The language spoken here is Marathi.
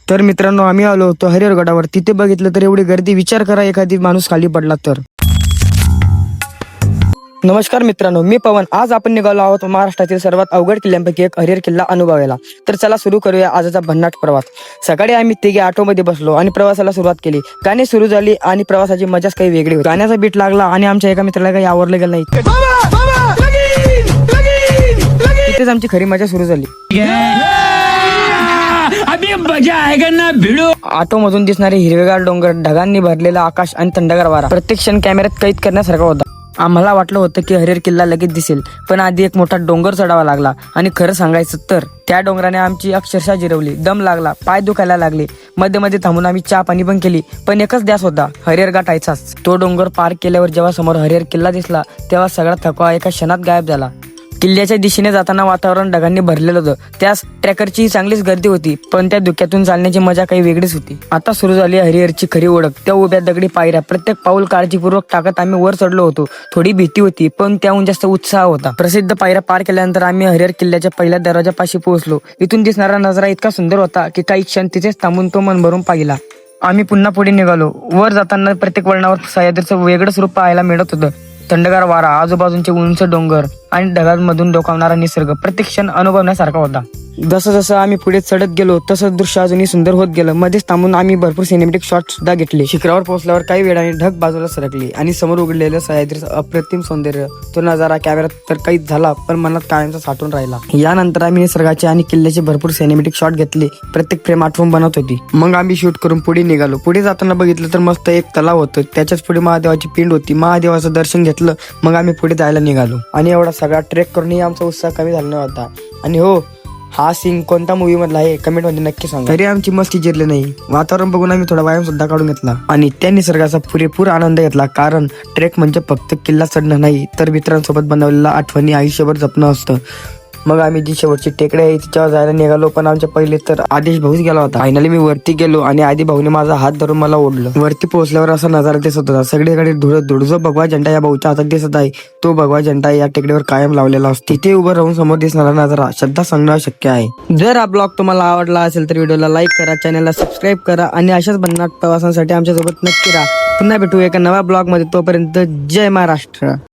तर मित्रांनो आम्ही आलो होतो हरिहरगडावर. तिथे बघितलं तर एवढी गर्दी, विचार करा एखादी माणूस खाली पडला तर. नमस्कार मित्रांनो, मी पवन. आज आपण निघालो आहोत महाराष्ट्रातील सर्वात अवघड किल्ल्यांपैकी एक हरिहर किल्ला अनुभवायला. तर चला सुरू करूया आजचा भन्नाट प्रवास. सकाळी आम्ही तिघे ऑटोमध्ये बसलो आणि प्रवासाला सुरुवात केली. गाणी सुरू झाली आणि प्रवासाची मजाच काही वेगळी होती. गाण्याचा बीट लागला आणि आमच्या एका मित्राला काही आवडलं गेलं नाही. तिथेच आमची खरी मजा सुरू झाली. ऑटो मधून दिसणारे हिरवेगार डोंगर, ढगांनी भरलेला आकाश आणि थंडगार वारा प्रत्येक क्षण कॅमेऱ्यात कैद करण्यासारखा होता. आम्हाला वाटलं होतं की हरिहर किल्ला लगेच दिसेल, पण आधी एक मोठा डोंगर चढावा लागला. आणि खरं सांगायचं तर त्या डोंगराने आमची अक्षरशः जिरवली. दम लागला, पाय दुखायला लागले. मध्ये मध्ये थांबून आम्ही चहा पाणी पण केली, पण एकच ध्यास होता, हरिहर गाठायचाच. तो डोंगर पार केल्यावर जेव्हा समोर हरिहर किल्ला दिसला, तेव्हा सगळा थकवा एका क्षणात गायब झाला. किल्ल्याच्या दिशेने जाताना वातावरण ढगांनी भरलेलं होतं. त्यास ट्रॅकरची चांगलीच गर्दी होती, पण त्या धुक्यातून चालण्याची मजा काही वेगळीच होती. आता सुरू झाली हरिहरची खरी ओळख. त्या उभ्या दगडी पायऱ्या, प्रत्येक पाऊल काळजीपूर्वक टाकत आम्ही वर चढलो होतो. थोडी भीती होती, पण त्याहून जास्त उत्साह होता. प्रसिद्ध पायऱ्या पार केल्यानंतर आम्ही हरिहर किल्ल्याच्या पहिल्या दरवाजापाशी पोहोचलो. इथून दिसणारा नजारा इतका सुंदर होता की काही क्षण तिथेच थांबून तो मन भरून पाहिला. आम्ही पुन्हा पुढे निघालो. वर जाताना प्रत्येक वळणावर सह्याद्रीचं वेगळंच रूप पाहायला मिळत होतं. थंडगार वारा, आजूबाजूचे उंच डोंगर आणि ढगांमधून डोकावणारा निसर्ग प्रत्येक क्षण अनुभवण्यासारखा होता. जसं जसं आम्ही पुढे चढत गेलो तसं दृश्य अजूनही सुंदर होत गेलं. मध्येच थांबून आम्ही भरपूर सिनेमॅटिक शॉट सुद्धा घेतले. शिखरावर पोहोचल्यावर काही वेळाने ढग बाजूला सरकली आणि समोर उघडलेलं सह्याद्रीचं अप्रतिम सौंदर्य, तो नजारा कॅमेऱ्यात तर काहीच झाला, पण मनात कायमचा साठून राहिला. यानंतर आम्ही निसर्गाचे आणि किल्ल्याचे भरपूर सिनेमॅटिक शॉट घेतले. प्रत्येक फ्रेम आठवून बनत होती. मग आम्ही शूट करून पुढे निघालो. पुढे जाताना बघितलं तर मस्त एक तलाव होतं. त्याच्याच पुढे महादेवाची पिंड होती. महादेवाचं दर्शन घेतलं. मग आम्ही पुढे जायला निघालो. आणि एवढा सगळा ट्रेक करूनही आमचा उत्साह कमी झाला नव्हता. आणि हो, हा सीन कोणत्या मूवी मधला आहे कमेंट मध्ये नक्की सांगा. तरी आमची मस्ती जिरली नाही. वातावरण बघून आम्ही थोडा व्यायाम सुद्धा काढून घेतला आणि त्या निसर्गाचा पुरेपूर आनंद घेतला. कारण ट्रेक म्हणजे फक्त किल्ला चढणं नाही, तर मित्रांसोबत बनवलेला आठवणी आयुष्यभर जपणं असतं. मग आम्ही जी शेवटची टेकडे आहे तिच्यावर जायला निघालो, पण आमच्या पहिले तर आदेश भाऊच गेला होता. फायनली मी वरती गेलो आणि आधी भाऊने माझा हात धरून मला ओढलं. वरती पोहोचल्यावर असा नजारा दिसत होता. सगळीकडे धुळं. जो भगवा झेंडा या भाऊच्या हातात दिसत आहे, तो भगवा झेंडा या टेकडीवर कायम लावलेला असतो. तिथे उभं राहून समोर दिसणारा नजारा शब्दात सांगणं शक्य आहे. जर हा ब्लॉग तुम्हाला आवडला असेल तर व्हिडिओला लाईक करा, चॅनलला सबस्क्राईब करा आणि अशाच भन्नाट प्रवासांसाठी आमच्यासोबत नक्की राहा. पुन्हा भेटू एका नव्या ब्लॉग मध्ये. तोपर्यंत जय महाराष्ट्र.